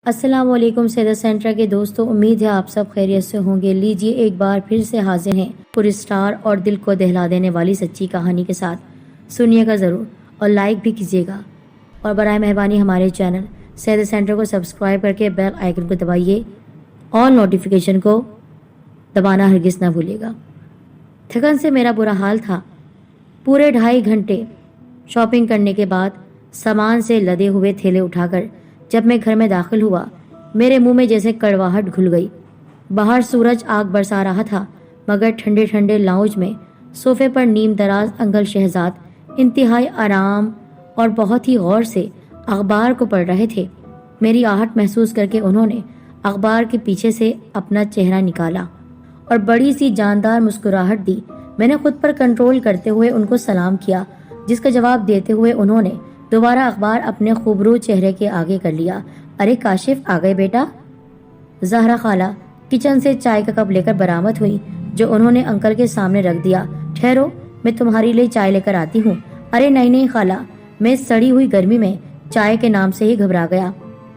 السلام علیکم سیدہ سینٹرا کے دوستوں، امید ہے آپ سب خیریت سے ہوں گے۔ لیجیے ایک بار پھر سے حاضر ہیں پر اسٹار اور دل کو دہلا دینے والی سچی کہانی کے ساتھ۔ سنیے گا ضرور اور لائک بھی کیجیے گا، اور برائے مہربانی ہمارے چینل سیدہ سینٹرا کو سبسکرائب کر کے بیل آئیکن کو دبائیے اور نوٹیفیکیشن کو دبانا ہرگز نہ بھولیے گا۔ تھکن سے میرا برا حال تھا۔ پورے 2.5 گھنٹے شاپنگ کرنے کے بعد سامان سے لدے ہوئے تھیلے اٹھا کر جب میں گھر میں داخل ہوا، میرے منہ میں جیسے کڑواہٹ گھل گئی۔ باہر سورج آگ برسا رہا تھا، مگر ٹھنڈے ٹھنڈے لاؤنج میں صوفے پر نیم دراز انکل شہزاد انتہائی آرام اور بہت ہی غور سے اخبار کو پڑھ رہے تھے۔ میری آہٹ محسوس کر کے انہوں نے اخبار کے پیچھے سے اپنا چہرہ نکالا اور بڑی سی جاندار مسکراہٹ دی۔ میں نے خود پر کنٹرول کرتے ہوئے ان کو سلام کیا، جس کا جواب دیتے ہوئے انہوں نے دوبارہ اخبار اپنے خوبرو چہرے کے آگے کر لیا۔ ارے کاشف، آ گئے بیٹا؟ زہرا خالہ کچن سے چائے کا کپ لے کر برآمد ہوئی، جو انہوں نے انکل کے سامنے رکھ دیا۔ ٹھہرو، میں تمہارے لیے چائے لے کر آتی ہوں۔ ارے نہیں خالہ، میں سڑی ہوئی گرمی میں چائے کے نام سے ہی گھبرا گیا۔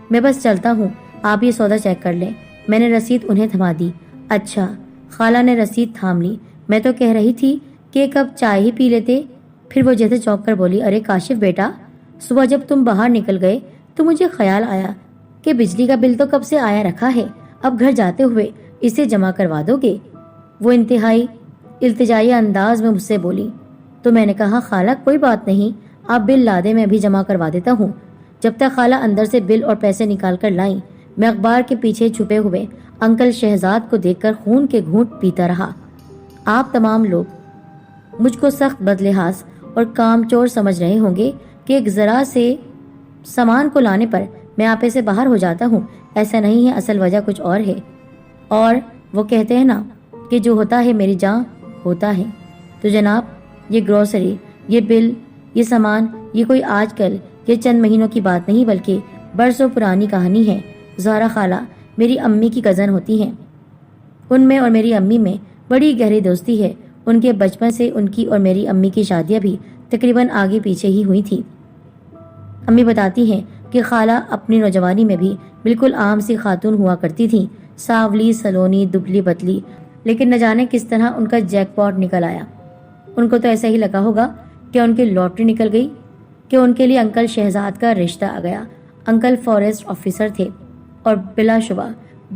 میں بس چلتا ہوں، آپ یہ سودا چیک کر لیں۔ میں نے رسید انہیں تھما دی۔ اچھا، خالہ نے رسید تھام لی۔ میں تو کہہ رہی تھی کہ ایک کپ چائے ہی پی لیتے۔ پھر وہ جیسے چونک کر بولی، ارے کاشف بیٹا، صبح جب تم باہر نکل گئے تو مجھے خیال آیا کہ بجلی کا بل تو کب سے آیا رکھا ہے، اب گھر جاتے ہوئے اسے جمع کروا دو گے؟ وہ انتہائی التجائی انداز میں مجھ سے بولی۔ تو میں نے کہا، خالہ کوئی بات نہیں، آپ بل لا دیں، میں بھی جمع کروا دیتا ہوں۔ جب تک خالہ اندر سے بل اور پیسے نکال کر لائیں، میں اخبار کے پیچھے چھپے ہوئے انکل شہزاد کو دیکھ کر خون کے گھونٹ پیتا رہا۔ آپ تمام لوگ مجھ کو سخت بدلحاظ اور کام چور سمجھ رہے ہوں گے کہ ایک ذرا سے سامان کو لانے پر میں آپے سے باہر ہو جاتا ہوں۔ ایسا نہیں ہے، اصل وجہ کچھ اور ہے۔ اور وہ کہتے ہیں نا کہ جو ہوتا ہے میری جان ہوتا ہے۔ تو جناب، یہ گروسری، یہ بل، یہ سامان، یہ کوئی آج کل یہ چند مہینوں کی بات نہیں، بلکہ برسوں پرانی کہانی ہے۔ زہرا خالہ میری امی کی کزن ہوتی ہیں۔ ان میں اور میری امی میں بڑی گہری دوستی ہے۔ ان کے بچپن سے ان کی اور میری امی کی شادیاں بھی تقریباً آگے پیچھے ہی ہوئی تھی۔ امی بتاتی ہیں کہ خالہ اپنی نوجوانی میں بھی بالکل عام سی خاتون ہوا کرتی تھی، ساولی، سلونی، دبلی پتلی، لیکن نہ جانے کس طرح ان کا جیک پاٹ نکل آیا۔ ان کو تو ایسا ہی لگا ہوگا کہ ان کی لاٹری نکل گئی کہ ان کے لیے انکل شہزاد کا رشتہ آ گیا۔ انکل فارسٹ آفیسر تھے اور بلا شبہ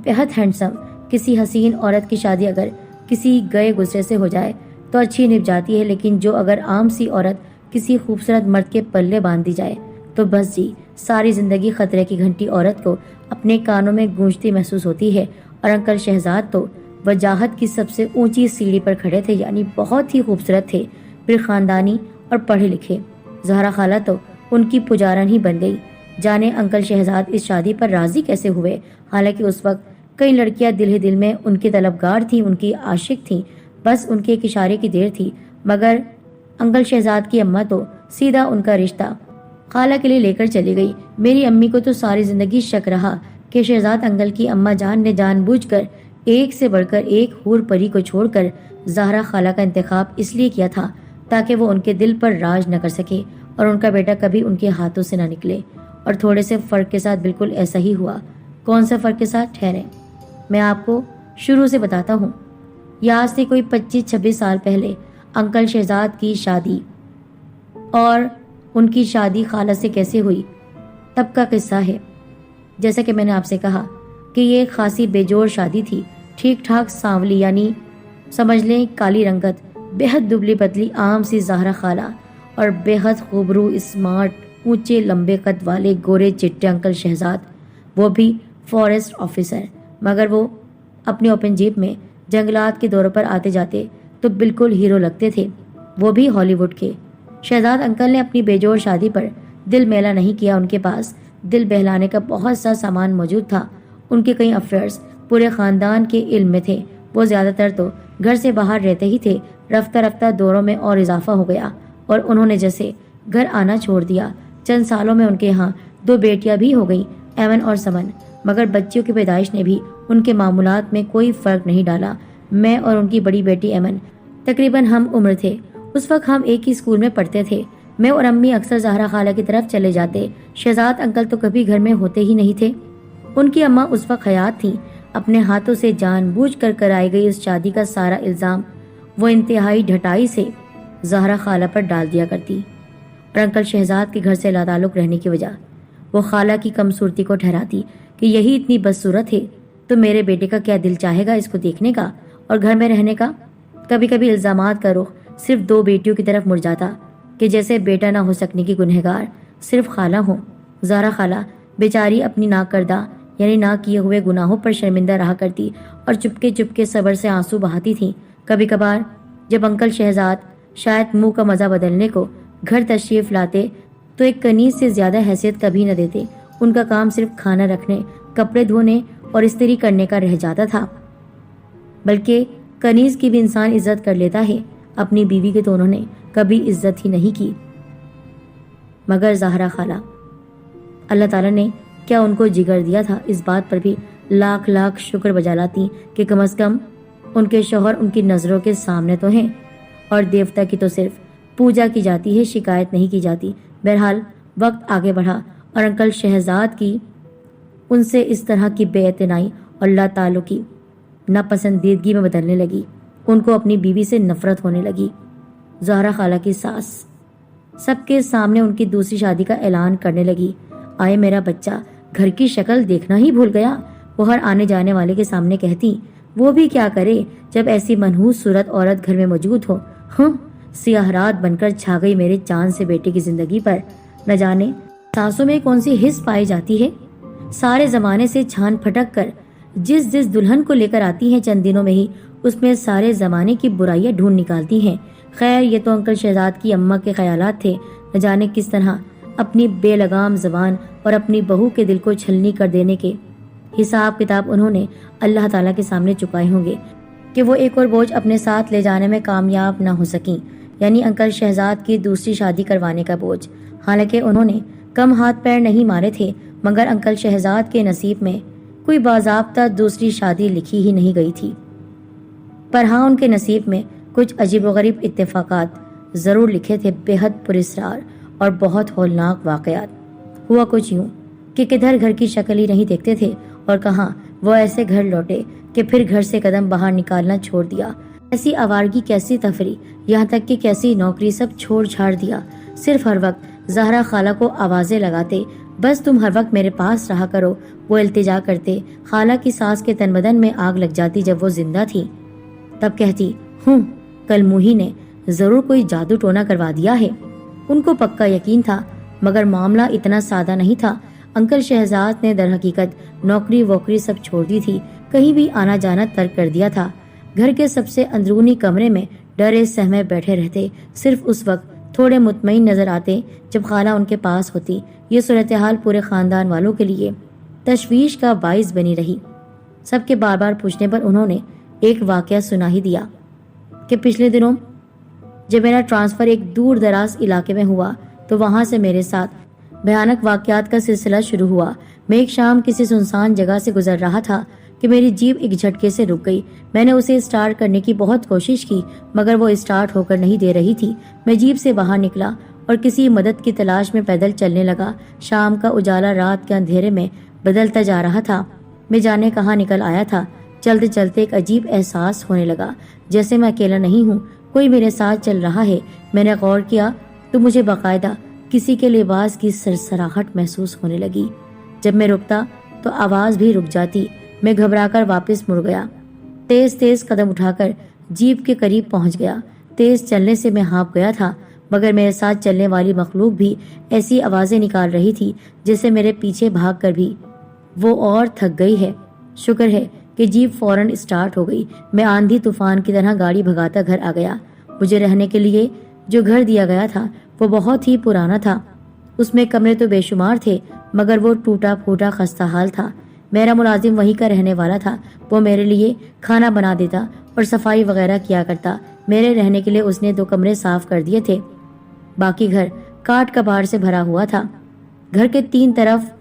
بہت ہینڈسم۔ کسی حسین عورت کی شادی اگر کسی گئے گزرے سے ہو جائے تو اچھی نبھ جاتی ہے، لیکن جو اگر عام سی عورت کسی خوبصورت مرد کے پلے باندھ دی جائے تو بس جی، ساری زندگی خطرے کی گھنٹی عورت کو اپنے کانوں میں گونجتی محسوس ہوتی ہے۔ اور انکل شہزاد تو وجاہت کی سب سے اونچی سیڑھی پر کھڑے تھے، یعنی بہت ہی خوبصورت تھے، پھر خاندانی اور پڑھے لکھے۔ زہرا خالہ تو ان کی پجارن ہی بن گئی۔ جانے انکل شہزاد اس شادی پر راضی کیسے ہوئے، حالانکہ اس وقت کئی لڑکیاں دل ہی دل میں ان کی طلبگار تھیں، ان کی عاشق تھیں، بس ان کے ایک اشارے کی دیر تھی۔ مگر انکل شہزاد کی اماں تو سیدھا ان کا رشتہ خالہ کے لیے لے کر چلی گئی۔ میری امی کو تو ساری زندگی شک رہا کہ شہزاد انکل کی اماں جان نے جان بوجھ کر ایک سے بڑھ کر ایک حور پری کو چھوڑ کر زہرا خالہ کا انتخاب اس لیے کیا تھا تاکہ وہ ان کے دل پر راج نہ کر سکے اور ان کا بیٹا کبھی ان کے ہاتھوں سے نہ نکلے۔ اور تھوڑے سے فرق کے ساتھ بالکل ایسا ہی ہوا۔ کون سا فرق کے ساتھ؟ ٹھہریں، میں آپ کو شروع سے بتاتا ہوں۔ یہاں سے کوئی 25-26 سال پہلے انکل شہزاد کی شادی اور ان کی شادی خالہ سے کیسے ہوئی تب کا قصہ ہے۔ جیسا کہ میں نے آپ سے کہا کہ یہ ایک خاصی بے جوڑ شادی تھی۔ ٹھیک ٹھاک سانولی، یعنی سمجھ لیں کالی رنگت، بےحد دبلی پتلی عام سی زہرا خالہ، اور بےحد خوبرو، اسمارٹ، اونچے لمبے قد والے گورے چٹے انکل شہزاد، وہ بھی فارسٹ آفیسر۔ مگر وہ اپنی اوپن جیپ میں جنگلات کے دوروں پر آتے جاتے تو بالکل ہیرو لگتے تھے، وہ بھی ہالی ووڈ کے۔ شہزاد انکل نے اپنی بے جوڑ شادی پر دل میلا نہیں کیا۔ ان کے پاس دل بہلانے کا بہت سا سامان موجود تھا۔ ان کے کئی افیئرز پورے خاندان کے علم میں تھے۔ وہ زیادہ تر تو گھر سے باہر رہتے ہی تھے۔ رفتہ رفتہ دوروں میں اور اضافہ ہو گیا اور انہوں نے جیسے گھر آنا چھوڑ دیا۔ چند سالوں میں ان کے ہاں 2 بیٹیاں بھی ہو گئیں، ایمن اور سمن۔ مگر بچیوں کی پیدائش نے بھی ان کے معمولات میں کوئی فرق نہیں ڈالا۔ میں اور ان کی بڑی بیٹی ایمن تقریباً ہم عمر تھے۔ اس وقت ہم ایک ہی اسکول میں پڑھتے تھے۔ میں اور امی اکثر زہرا خالہ کی طرف چلے جاتے۔ شہزاد انکل تو کبھی گھر میں ہوتے ہی نہیں تھے۔ ان کی اماں اس وقت حیات تھیں، اپنے ہاتھوں سے جان بوجھ کر کرائی گئی اس شادی کا سارا الزام وہ انتہائی ڈھٹائی سے زہرا خالہ پر ڈال دیا کرتی، اور انکل شہزاد کے گھر سے لاتعلق رہنے کی وجہ وہ خالہ کی کم صورتی کو ٹھہراتی کہ یہی اتنی بدصورت ہے تو میرے بیٹے کا کیا دل چاہے گا اس کو دیکھنے کا اور گھر میں رہنے کا۔ کبھی کبھی الزامات کا رخ صرف دو بیٹیوں کی طرف مڑ جاتا کہ جیسے بیٹا نہ ہو سکنے کی گنہگار صرف خالہ ہو۔ زہرا خالہ بیچاری اپنی نہ کردہ یعنی نہ کیے ہوئے گناہوں پر شرمندہ رہا کرتی اور چپکے چپکے صبر سے آنسو بہاتی تھی۔ کبھی کبھار جب انکل شہزاد شاید منہ کا مزہ بدلنے کو گھر تشریف لاتے تو ایک کنیز سے زیادہ حیثیت کبھی نہ دیتے۔ ان کا کام صرف کھانا رکھنے، کپڑے دھونے اور استری کرنے کا رہ جاتا تھا، بلکہ کنیز کی بھی انسان عزت کر لیتا ہے، اپنی بیوی کی تو انہوں نے کبھی عزت ہی نہیں کی۔ مگر زہرا خالہ، اللہ تعالیٰ نے کیا ان کو جگر دیا تھا، اس بات پر بھی لاکھ لاکھ شکر بجا لاتی کہ کم از کم ان کے شوہر ان کی نظروں کے سامنے تو ہیں، اور دیوتا کی تو صرف پوجا کی جاتی ہے، شکایت نہیں کی جاتی۔ بہرحال وقت آگے بڑھا اور انکل شہزاد کی ان سے اس طرح کی بے اعتنائی اور اللہ تعالیٰ کی ناپسندیدگی میں بدلنے لگی۔ ان کو اپنی بیوی سے نفرت ہونے لگی۔ زہرا خالہ کی ساس سب کے سامنے ان کی دوسری شادی کا اعلان کرنے لگی۔ آئے میرا بچہ گھر کی شکل دیکھنا ہی بھول گیا، وہ ہر آنے جانے والے کے سامنے کہتی۔ وہ بھی کیا کرے جب ایسی منحوس صورت عورت گھر میں موجود ہو۔ سیاہ رات بن کر چھا گئی میرے چاند سے بیٹے کی زندگی پر۔ نہ جانے سانسوں میں کون سی حس پائی جاتی ہے، سارے زمانے سے چھان پھٹک کر جس دلہن کو لے کر آتی ہیں چند دنوں میں ہی اس میں سارے زمانے کی برائیاں ڈھونڈ نکالتی ہیں۔ خیر یہ تو انکل شہزاد کی اماں کے خیالات تھے، نہ جانے کس طرح اپنی بے لگام زبان اور اپنی بہو کے دل کو چھلنی کر دینے کے حساب کتاب انہوں نے اللہ تعالیٰ کے سامنے چکائے ہوں گے کہ وہ ایک اور بوجھ اپنے ساتھ لے جانے میں کامیاب نہ ہو سکیں، یعنی انکل شہزاد کی دوسری شادی کروانے کا بوجھ۔ حالانکہ انہوں نے کم ہاتھ پیر نہیں مارے تھے، مگر انکل شہزاد کے نصیب میں کوئی باضابطہ دوسری شادی لکھی ہی نہیں گئی تھی، پر ہاں ان کے نصیب میں کچھ عجیب و غریب اتفاقات ضرور لکھے تھے، بے حد پراسرار اور بہت ہولناک واقعات۔ ہوا کچھ یوں کہ کدھر گھر کی شکل ہی نہیں دیکھتے تھے اور کہاں وہ ایسے گھر لوٹے کہ پھر گھر سے قدم باہر نکالنا چھوڑ دیا۔ ایسی آوارگی، کیسی تفریح، یہاں تک کہ کیسی نوکری، سب چھوڑ چھاڑ دیا۔ صرف ہر وقت زہرا خالہ کو آوازیں لگاتے، بس تم ہر وقت میرے پاس رہا کرو، وہ التجا کرتے۔ خالہ کی ساس کے تن بدن میں آگ لگ جاتی جب وہ زندہ تھی، تب کہتی کل موہی نے ضرور کوئی جادو ٹونا کروا دیا ہے۔ ان کو پکا یقین تھا، مگر معاملہ اتنا سادہ نہیں تھا۔ انکل شہزاد نے در حقیقت نوکری ووکری سب چھوڑ دی تھی، کہیں بھی آنا جانا ترک کر دیا تھا۔ گھر کے سب سے اندرونی کمرے میں ڈرے سہمے بیٹھے رہتے، صرف اس وقت تھوڑے مطمئن نظر آتے جب خالہ ان کے پاس ہوتی۔ یہ صورتحال پورے خاندان والوں کے لیے تشویش کا باعث بنی رہی۔ سب کے بار بار پوچھنے پر انہوں نے ایک واقعہ سنا ہی دیا کہ پچھلے دنوں جب میرا ٹرانسفر ایک دور دراز علاقے میں ہوا تو وہاں سے میرے ساتھ بھیانک واقعات کا سلسلہ شروع ہوا۔ میں ایک شام کسی سنسان جگہ سے گزر رہا تھا کہ میری جیپ ایک جھٹکے سے رک گئی۔ میں نے اسے اسٹارٹ کرنے کی بہت کوشش کی، مگر وہ اسٹارٹ ہو کر نہیں دے رہی تھی۔ میں جیپ سے باہر نکلا اور کسی مدد کی تلاش میں پیدل چلنے لگا۔ شام کا اجالا رات کے اندھیرے میں بدلتا جا رہا تھا۔ میں جانے کہاں نکل آیا تھا۔ چلتے چلتے ایک عجیب احساس ہونے لگا، جیسے میں اکیلا نہیں ہوں، کوئی میرے ساتھ چل رہا ہے۔ میں نے غور کیا تو مجھے باقاعدہ کسی کے لباس کی سرسراہٹ محسوس ہونے لگی۔ جب میں رکتا تو آواز بھی رک جاتی۔ میں گھبرا کر واپس مڑ گیا، تیز تیز قدم اٹھا کر جیپ کے قریب پہنچ گیا۔ تیز چلنے سے میں ہانپ گیا تھا، مگر میرے ساتھ چلنے والی مخلوق بھی ایسی آوازیں نکال رہی تھی جیسے میرے پیچھے بھاگ کر بھی وہ اور تھک گئی ہے۔ شکر ہے کہ جیپ فوراً اسٹارٹ ہو گئی۔ میں آندھی طوفان کی طرح گاڑی بھگاتا گھر آ گیا۔ مجھے رہنے کے لیے جو گھر دیا گیا تھا وہ بہت ہی پرانا تھا۔ اس میں کمرے تو بے شمار تھے، مگر وہ ٹوٹا پھوٹا خستہ حال تھا۔ میرا ملازم وہیں کا رہنے والا تھا، وہ میرے لیے کھانا بنا دیتا اور صفائی وغیرہ کیا کرتا۔ میرے رہنے کے لیے اس نے 2 کمرے صاف کر دیے تھے، باقی گھر کاٹ کباڑ سے بھرا ہوا تھا۔ گھر کے 3 طرف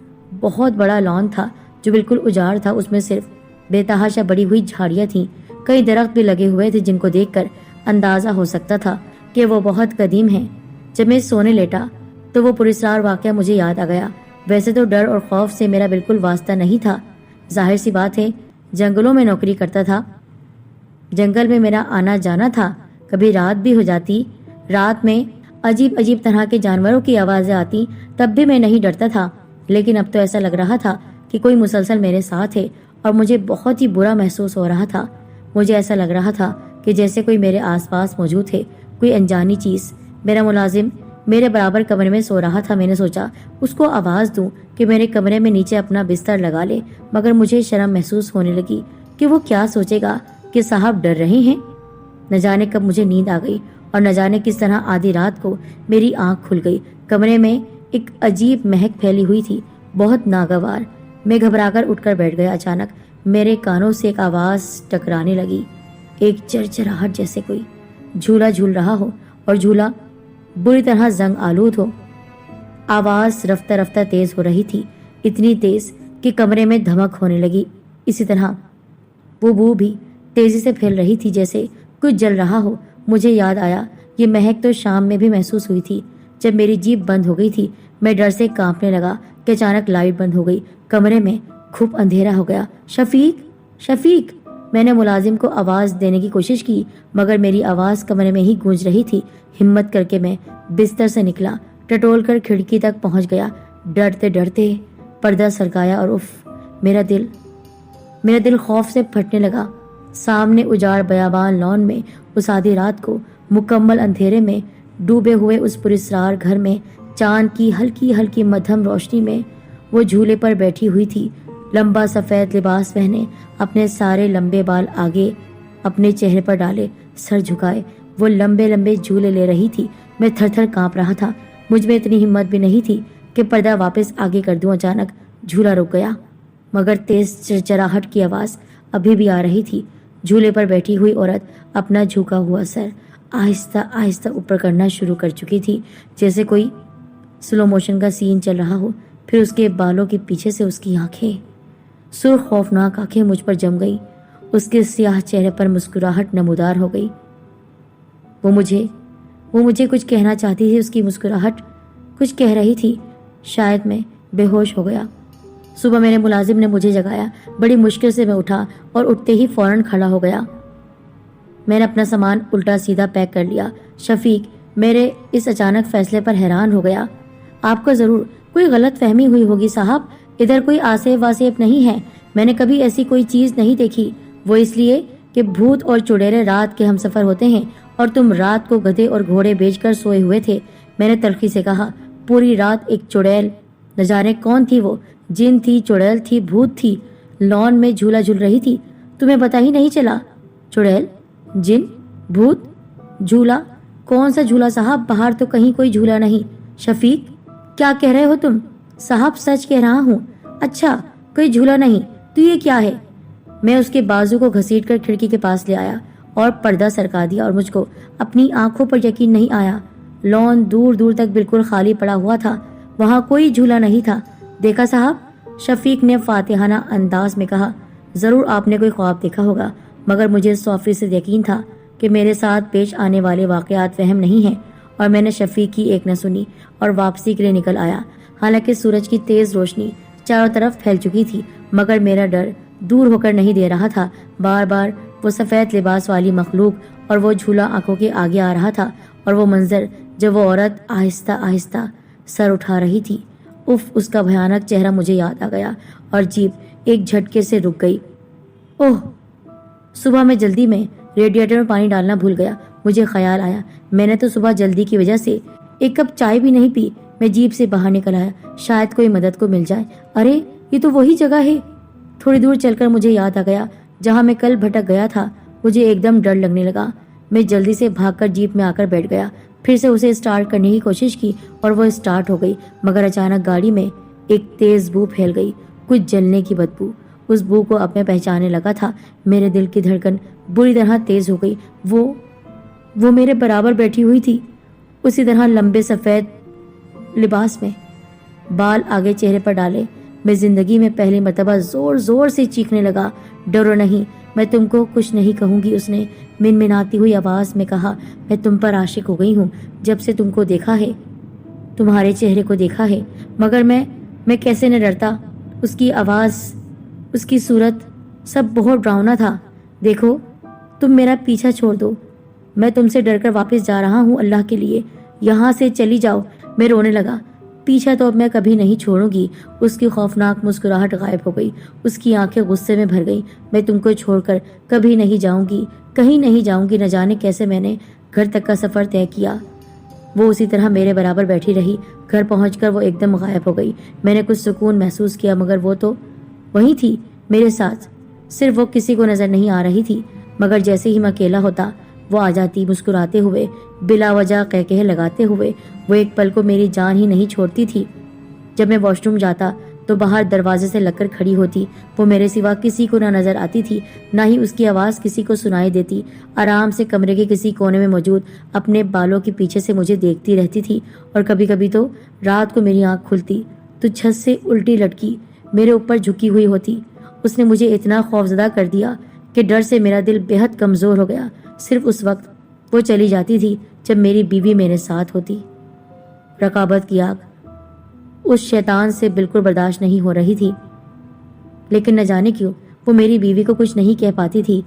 بہت بڑا لان تھا جو بالکل اجاڑ تھا، اس میں صرف بے تحاشا بڑی ہوئی جھاڑیاں تھیں۔ کئی درخت بھی لگے ہوئے تھے جن کو دیکھ کر اندازہ ہو سکتا تھا کہ وہ بہت قدیم ہیں۔ جب میں سونے لیٹا تو وہ پراسرار واقعہ مجھے یاد آ گیا۔ ویسے تو ڈر اور خوف سے میرا بالکل واسطہ نہیں تھا، ظاہر سی بات ہے، جنگلوں میں نوکری کرتا تھا، جنگل میں میرا آنا جانا تھا، کبھی رات بھی ہو جاتی، رات میں عجیب عجیب طرح کے جانوروں کی آوازیں آتی، تب بھی میں نہیں ڈرتا تھا، لیکن اب تو ایسا لگ رہا تھا کہ کوئی مسلسل میرے ساتھ ہے اور مجھے بہت ہی برا محسوس ہو رہا تھا۔ مجھے ایسا لگ رہا تھا کہ جیسے کوئی میرے آس پاس موجود ہے، کوئی انجانی چیز۔ میرا ملازم میرے برابر کمرے میں سو رہا تھا، میں نے سوچا اس کو آواز دوں کہ میرے کمرے میں نیچے اپنا بستر لگا لے، مگر مجھے شرم محسوس ہونے لگی کہ وہ کیا سوچے گا کہ صاحب ڈر رہے ہیں۔ نہ جانے کب مجھے نیند آ گئی اور نہ جانے کس طرح آدھی رات کو میری آنکھ کھل گئی۔ کمرے میں ایک عجیب مہک پھیلی ہوئی تھی، بہت ناگوار۔ میں گھبرا کر اٹھ کر بیٹھ گیا۔ اچانک میرے کانوں سے ایک آواز ٹکرانے لگی، ایک چرچراہٹ جیسے کوئی جھولا جھول رہا ہو اور جھولا بری طرح زنگ آلود ہو۔ آواز رفتہ رفتہ تیز ہو رہی تھی، اتنی تیز کہ کمرے میں دھمک ہونے لگی۔ اسی طرح وہ بو بھی تیزی سے پھیل رہی تھی، جیسے کچھ جل رہا ہو۔ مجھے یاد آیا یہ مہک تو شام میں بھی محسوس ہوئی تھی جب میری جیپ بند ہو گئی تھی۔ میں ڈر سے کانپنے لگا کہ اچانک لائٹ بند ہو گئی، کمرے میں خوب اندھیرا ہو گیا۔ شفیق، شفیق! میں نے ملازم کو آواز دینے کی کوشش کی، مگر میری آواز کمرے میں ہی گونج رہی تھی۔ ہمت کر کے میں بستر سے نکلا، ٹٹول کر کھڑکی تک پہنچ گیا۔ ڈرتے ڈرتے پردہ سرکایا اور میرا دل خوف سے پھٹنے لگا۔ سامنے اجاڑ بیابان لان میں اس آدھی رات کو مکمل اندھیرے میں ڈوبے ہوئے اس پراسرار گھر میں چاند کی ہلکی ہلکی مدھم روشنی میں وہ جھولے پر بیٹھی ہوئی تھی، لمبا سفید لباس پہنے، اپنے سارے لمبے بال آگے اپنے چہرے پر ڈالے، سر جھکائے وہ لمبے لمبے جھولے لے رہی تھی۔ میں تھر تھر کانپ رہا تھا، مجھ میں اتنی ہمت بھی نہیں تھی کہ پردہ واپس آگے کر دوں۔ اچانک جھولا رک گیا، مگر تیز چرچراہٹ کی آواز ابھی بھی آ رہی تھی۔ جھولے پر بیٹھی ہوئی عورت اپنا جھکا ہوا سر آہستہ آہستہ اوپر کرنا شروع کر چکی تھی، جیسے کوئی سلو موشن کا سین چل رہا ہو۔ پھر اس کے بالوں کے پیچھے سے اس کی آنکھیں، سرخ خوفناک آنکھیں مجھ پر جم گئی۔ اس کے سیاہ چہرے پر مسکراہٹ نمودار ہو گئی۔ وہ مجھے کچھ کہنا چاہتی تھی، اس کی مسکراہٹ کچھ کہہ رہی تھی۔ شاید میں بے ہوش ہو گیا۔ صبح میرے ملازم نے مجھے جگایا، بڑی مشکل سے میں اٹھا اور اٹھتے ہی فوراً کھڑا ہو گیا۔ میں نے اپنا سامان الٹا سیدھا پیک کر لیا۔ شفیق میرے اس اچانک فیصلے پر حیران ہو گیا۔ آپ کو ضرور کوئی غلط فہمی ہوئی ہوگی صاحب، ادھر کوئی آسیب واسیب نہیں ہے، میں نے کبھی ایسی کوئی چیز نہیں دیکھی۔ وہ اس لیے کہ بھوت اور چڑیلیں رات کے ہم سفر ہوتے ہیں اور تم رات کو گدھے اور گھوڑے بیچ کر سوئے ہوئے تھے۔ میں نے تلخی سے کہا، پوری رات ایک چڑیل، نہ جانے کون تھی وہ، جن تھی، چڑیل تھی، بھوت تھی، لان میں جھولا جھول رہی تھی، تمہیں پتہ ہی نہیں چلا؟ چڑیل، جن، بھوت، جھولا؟ کون سا جھولا صاحب؟ باہر تو کہیں کوئی جھولا نہیں۔ شفیق کیا کہہ رہے ہو تم؟ صاحب سچ کہہ رہا ہوں۔ اچھا کوئی جھولا نہیں تو یہ کیا ہے؟ میں اس کے بازو کو گھسیٹ کر کھڑکی کے پاس لے آیا اور پردہ سرکا دیا، اور مجھ کو اپنی آنکھوں پر یقین نہیں آیا۔ لان دور دور تک بالکل خالی پڑا ہوا تھا، وہاں کوئی جھولا نہیں تھا۔ دیکھا صاحب؟ شفیق نے فاتحانہ انداز میں کہا۔ ضرور آپ نے کوئی خواب دیکھا ہوگا، مگر مجھے 100% یقین تھا کہ میرے ساتھ پیش آنے والے واقعات وہم نہیں ہیں، اور میں نے شفیق کی ایک نہ سنی اور واپسی کے لیے نکل آیا۔ حالانکہ سورج کی تیز روشنی چاروں طرف پھیل چکی تھی، مگر میرا ڈر دور ہو کر نہیں دے رہا تھا۔ بار بار وہ سفید لباس والی مخلوق اور وہ جھولا آنکھوں کے آگے آ رہا تھا، اور وہ منظر جب وہ عورت آہستہ آہستہ سر اٹھا رہی تھی، اس کا بھیانک چہرہ مجھے یاد آ گیا اور جیپ ایک جھٹکے سے رک گئی۔ اوہ! صبح میں جلدی میں ریڈیٹر میں پانی ڈالنا بھول گیا۔ مجھے خیال آیا میں نے تو صبح جلدی کی وجہ سے ایک کپ چائے بھی نہیں پی۔ میں جیپ سے باہر نکل آیا، شاید کوئی مدد کو مل جائے۔ ارے یہ تو وہی جگہ ہے۔ تھوڑی دور چل کر مجھے یاد آ گیا جہاں میں کل بھٹک گیا تھا۔ مجھے ایک دم ڈر لگنے لگا۔ میں جلدی سے بھاگ کر جیپ میں آ کر بیٹھ گیا، پھر سے اسے اسٹارٹ کرنے کی کوشش کی اور وہ اسٹارٹ ہو گئی، مگر اچانک گاڑی میں ایک تیز بو پھیل گئی، کچھ جلنے کی بدبو۔ اس بو کو اب میں پہچاننے لگا تھا۔ میرے دل کی دھڑکن بری طرح تیز ہو گئی۔ وہ میرے برابر بیٹھی ہوئی تھی، اسی طرح لمبے سفید لباس میں، بال آگے چہرے پر ڈالے۔ میں زندگی میں پہلی مرتبہ زور زور سے چیخنے لگا، ڈرو نہیں، میں تم کو کچھ نہیں کہوں گی۔ اس نے منمناتی ہوئی آواز میں کہا، میں تم پر عاشق ہو گئی ہوں جب سے تم کو دیکھا ہے، تمہارے چہرے کو دیکھا ہے، مگر میں میں کیسے نہ ڈرتا؟ اس کی آواز، اس کی صورت، سب بہت ڈراؤنا تھا۔ دیکھو، تم میرا پیچھا چھوڑ دو، میں تم سے ڈر کر واپس جا رہا ہوں، اللہ کے لیے یہاں سے چلی جاؤ۔ میں رونے لگا۔ پیچھا تو اب میں کبھی نہیں چھوڑوں گی۔ اس کی خوفناک مسکراہٹ غائب ہو گئی، اس کی آنکھیں غصے میں بھر گئی۔ میں تم کو چھوڑ کر کبھی نہیں جاؤں گی، کہیں نہیں جاؤں گی۔ نہ جانے کیسے میں نے گھر تک کا سفر طے کیا۔ وہ اسی طرح میرے برابر بیٹھی رہی۔ گھر پہنچ کر وہ ایک دم غائب ہو گئی۔ میں نے کچھ سکون محسوس کیا، مگر وہ تو وہیں تھی میرے ساتھ، صرف وہ کسی کو نظر نہیں آ رہی تھی۔ مگر جیسے ہی میں اکیلا ہوتا وہ آ جاتی، مسکراتے ہوئے، بلا وجہ قہقہے لگاتے ہوئے۔ وہ ایک پل کو میری جان ہی نہیں چھوڑتی تھی۔ جب میں واش روم جاتا تو باہر دروازے سے لگ کر کھڑی ہوتی۔ وہ میرے سوا کسی کو نہ نظر آتی تھی، نہ ہی اس کی آواز کسی کو سنائی دیتی۔ آرام سے کمرے کے کسی کونے میں موجود اپنے بالوں کے پیچھے سے مجھے دیکھتی رہتی تھی، اور کبھی کبھی تو رات کو میری آنکھ کھلتی تو چھت سے الٹی لٹکی میرے اوپر جھکی ہوئی ہوتی۔ اس نے مجھے اتنا خوفزدہ کر دیا کہ ڈر سے میرا دل بےحد کمزور ہو گیا۔ صرف اس وقت وہ چلی جاتی تھی جب میری بیوی میرے ساتھ ہوتی۔ رقابت کی آگ اس شیطان سے بالکل برداشت نہیں ہو رہی تھی، لیکن نہ جانے کیوں وہ میری بیوی کو کچھ نہیں کہہ پاتی تھی،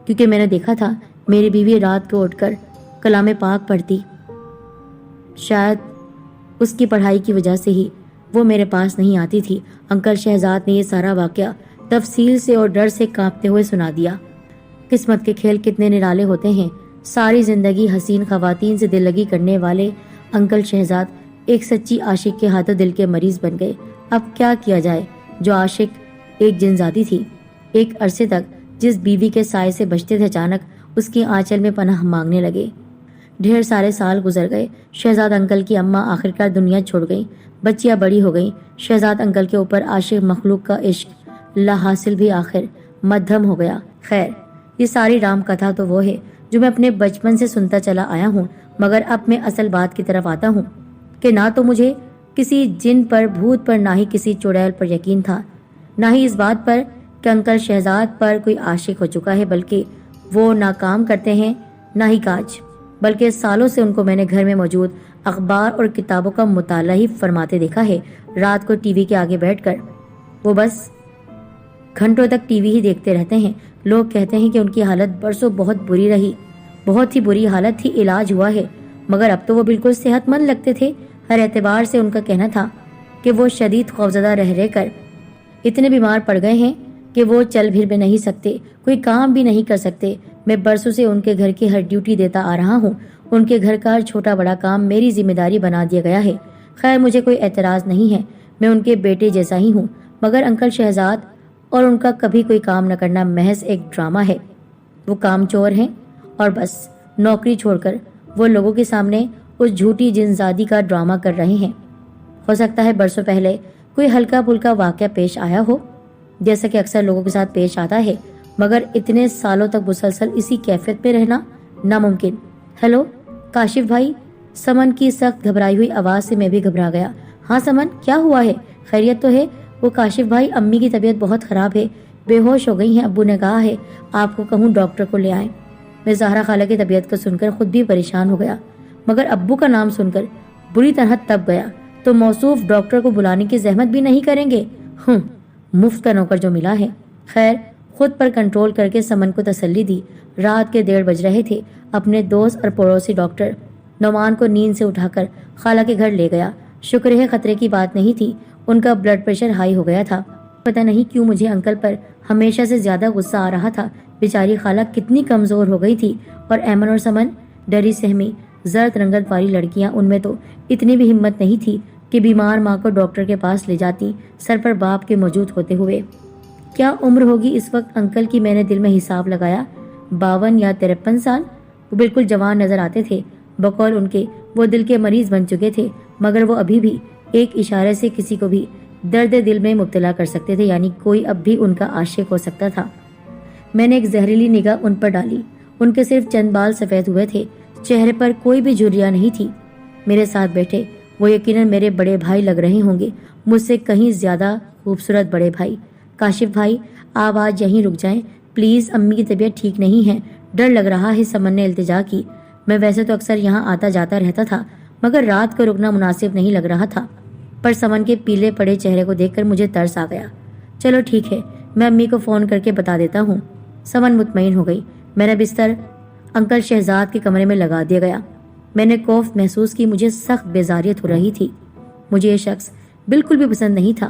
کیونکہ میں نے دیکھا تھا میری بیوی رات کو اٹھ کر کلام پاک پڑھتی۔ شاید اس کی پڑھائی کی وجہ سے ہی وہ میرے پاس نہیں آتی تھی۔ انکل شہزاد نے یہ سارا واقعہ تفصیل سے اور ڈر سے کانپتے ہوئے سنا دیا۔ قسمت کے کھیل کتنے نرالے ہوتے ہیں۔ ساری زندگی حسین خواتین سے دل لگی کرنے والے انکل شہزاد ایک سچی عاشق کے ہاتھوں دل کے مریض بن گئے۔ اب کیا کیا جائے؟ جو عاشق ایک جنزادی تھی، ایک عرصے تک جس بیوی کے سائے سے بچتے تھے، اچانک اس کی آنچل میں پناہ مانگنے لگے۔ ڈھیر سارے سال گزر گئے۔ شہزاد انکل کی اماں آخرکار دنیا چھوڑ گئیں، بچیاں بڑی ہو گئیں۔ شہزاد انکل کے اوپر عاشق مخلوق کا عشق لا حاصل بھی آخر مدھم ہو گیا۔ خیر، یہ ساری رام کتھا تو وہ ہے جو میں اپنے بچپن سے سنتا چلا آیا ہوں، مگر اب میں اصل بات کی طرف آتا ہوں کہ نہ تو مجھے کسی جن پر، بھوت پر، نہ ہی کسی چڑیل پر یقین تھا، نہ ہی اس بات پر کہ انکل شہزاد پر کوئی عاشق ہو چکا ہے، بلکہ وہ نہ کام کرتے ہیں نہ ہی کاج، بلکہ سالوں سے ان کو میں نے گھر میں موجود اخبار اور کتابوں کا مطالعہ ہی فرماتے دیکھا ہے۔ رات کو ٹی وی کے آگے بیٹھ کر وہ بس گھنٹوں تک ٹی وی ہی دیکھتے رہتے ہیں۔ لوگ کہتے ہیں کہ ان کی حالت برسوں بہت بری رہی، بہت ہی بری حالت تھی، علاج ہوا ہے، مگر اب تو وہ بالکل صحت مند لگتے تھے۔ ہر اعتبار سے ان کا کہنا تھا کہ وہ شدید خوفزدہ رہ کر اتنے بیمار پڑ گئے ہیں کہ وہ چل پھر بھی نہیں سکتے، کوئی کام بھی نہیں کر سکتے۔ میں برسوں سے ان کے گھر کی ہر ڈیوٹی دیتا آ رہا ہوں، ان کے گھر کا ہر چھوٹا بڑا کام میری ذمہ داری بنا دیا گیا ہے۔ خیر، مجھے کوئی اعتراض نہیں ہے، میں ان کے بیٹے جیسا ہی ہوں، مگر انکل شہزاد اور ان کا کبھی کوئی کام نہ کرنا محض ایک ڈرامہ ہے۔ وہ کام چور ہیں اور بس نوکری چھوڑ کر وہ لوگوں کے سامنے اس جھوٹی جنزادی کا ڈرامہ کر رہے ہیں۔ ہو سکتا ہے برسوں پہلے کوئی ہلکا پھلکا واقعہ پیش آیا ہو، جیسا کہ اکثر لوگوں کے ساتھ پیش آتا ہے، مگر اتنے سالوں تک مسلسل اسی کیفیت میں رہنا ناممکن۔ ہیلو کاشف بھائی، سمن کی سخت گھبرائی ہوئی آواز سے میں بھی گھبرا گیا۔ ہاں سمن، کیا ہوا ہے؟ خیریت تو ہے؟ وہ کاشف بھائی، امی کی طبیعت بہت خراب ہے، بے ہوش ہو گئی ہیں، ابو نے کہا ہے آپ کو کہوں ڈاکٹر کو لے آئیں۔ میں زہرا خالہ کی طبیعت کو سن کر خود بھی پریشان ہو گیا، مگر ابو کا نام سن کر بری طرح تب گیا۔ تو موصوف ڈاکٹر کو بلانے کی زحمت بھی نہیں کریں گے؟ مفت کا نوکر جو ملا ہے۔ خیر، خود پر کنٹرول کر کے سمن کو تسلی دی۔ رات کے 1:30 بج رہے تھے۔ اپنے دوست اور پڑوسی ڈاکٹر نعمان کو نیند سے اٹھا کر خالہ کے گھر لے گیا۔ شکر ہے خطرے کی بات نہیں تھی، ان کا بلڈ پریشر ہائی ہو گیا تھا۔ پتہ نہیں کیوں مجھے انکل پر ہمیشہ سے زیادہ غصہ آ رہا تھا۔ بیچاری خالہ کتنی کمزور ہو گئی تھی، اور ایمن اور سمن ڈری سہمی زرد رنگت والی لڑکیاں، ان میں تو اتنی بھی ہمت نہیں تھی کہ بیمار ماں کو ڈاکٹر کے پاس لے جاتی، سر پر باپ کے موجود ہوتے ہوئے۔ کیا عمر ہوگی اس وقت انکل کی؟ میں نے دل میں حساب لگایا، 52 یا 53 سال۔ وہ بالکل جوان نظر آتے تھے، بقول ان کے وہ دل کے مریض بن چکے تھے، مگر وہ ابھی بھی ایک اشارے سے کسی کو بھی درد دل میں مبتلا کر سکتے تھے، یعنی کوئی اب بھی ان کا عاشق ہو سکتا تھا۔ میں نے ایک زہریلی نگاہ ان پر ڈالی، ان کے صرف چند بال سفید ہوئے تھے، چہرے پر کوئی بھی جھریاں نہیں تھی۔ میرے ساتھ بیٹھے وہ یقیناً میرے بڑے بھائی لگ رہے ہوں گے، مجھ سے کہیں زیادہ خوبصورت بڑے بھائی۔ کاشف بھائی، آپ آج یہیں رک جائیں پلیز، امی کی طبیعت ٹھیک نہیں ہے، ڈر لگ رہا ہے، سمن نے التجا کی۔ میں ویسے تو اکثر یہاں آتا جاتا رہتا تھا، مگر رات کو رکنا مناسب نہیں لگ رہا تھا۔ پر سمن کے پیلے پڑے چہرے کو دیکھ کر مجھے ترس آ گیا۔ چلو ٹھیک ہے، میں امی کو فون کر کے بتا دیتا ہوں۔ سمن مطمئن ہو گئی۔ میرا بستر انکل شہزاد کے کمرے میں لگا دیا گیا۔ میں نے کوفت محسوس کی، مجھے سخت بیزاریت ہو رہی تھی۔ مجھے یہ شخص بالکل بھی پسند نہیں تھا،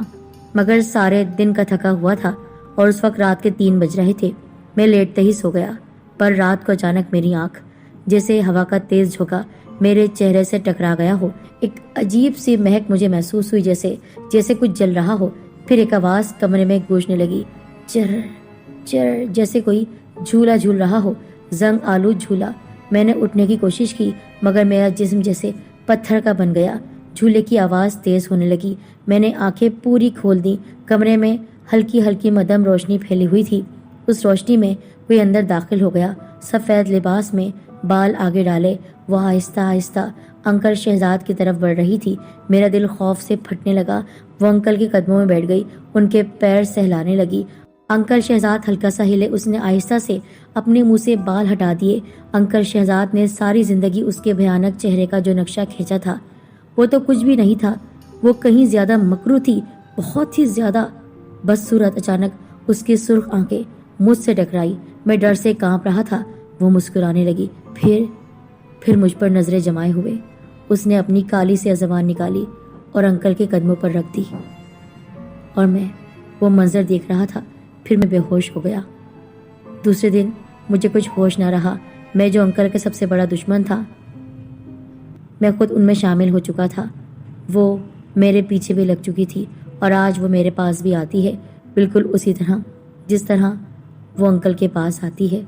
مگر سارے دن کا تھکا ہوا تھا اور اس وقت رات کے 3 بج رہے تھے۔ میں لیٹتے ہی سو گیا، پر رات کو اچانک میری آنکھ جیسے ہوا کا تیز جھونکا میرے چہرے سے ٹکرا گیا ہو۔ ایک عجیب سی مہک مجھے محسوس ہوئی، جیسے کچھ جل رہا ہو۔ پھر ایک آواز کمرے میں گونجنے لگی، چر چر، جیسے کوئی جھولا جھول رہا ہو، زنگ آلود جھولا۔ میں نے اٹھنے کی کوشش کی، مگر میرا جسم جیسے پتھر کا بن گیا۔ جھولے کی آواز تیز ہونے لگی۔ میں نے آنکھیں پوری کھول دی۔ کمرے میں ہلکی ہلکی مدھم روشنی پھیلی ہوئی تھی۔ اس روشنی میں کوئی اندر داخل ہو گیا، سفید لباس میں، بال آگے ڈالے۔ وہ آہستہ آہستہ انکل شہزاد کی طرف بڑھ رہی تھی۔ میرا دل خوف سے پھٹنے لگا۔ وہ انکل کے قدموں میں بیٹھ گئی، ان کے پیر سہلانے لگی۔ انکل شہزاد ہلکا سا ہلے، اس نے آہستہ سے اپنے منہ سے بال ہٹا دیے۔ انکل شہزاد نے ساری زندگی اس کے بھیانک چہرے کا جو نقشہ کھینچا تھا، وہ تو کچھ بھی نہیں تھا، وہ کہیں زیادہ مکروہ تھی، بہت ہی زیادہ بدصورت۔ اچانک اس کی سرخ آنکھیں مجھ سے ٹکرائی۔ میں ڈر سے کانپ رہا تھا۔ وہ مسکرانے لگی، پھر مجھ پر نظریں جمائے ہوئے اس نے اپنی کالی سی زبان نکالی اور انکل کے قدموں پر رکھ دی، اور میں وہ منظر دیکھ رہا تھا۔ پھر میں بے ہوش ہو گیا۔ دوسرے دن مجھے کچھ ہوش نہ رہا۔ میں جو انکل کا سب سے بڑا دشمن تھا، میں خود ان میں شامل ہو چکا تھا۔ وہ میرے پیچھے بھی لگ چکی تھی، اور آج وہ میرے پاس بھی آتی ہے، بالکل اسی طرح جس طرح وہ انکل کے پاس آتی ہے۔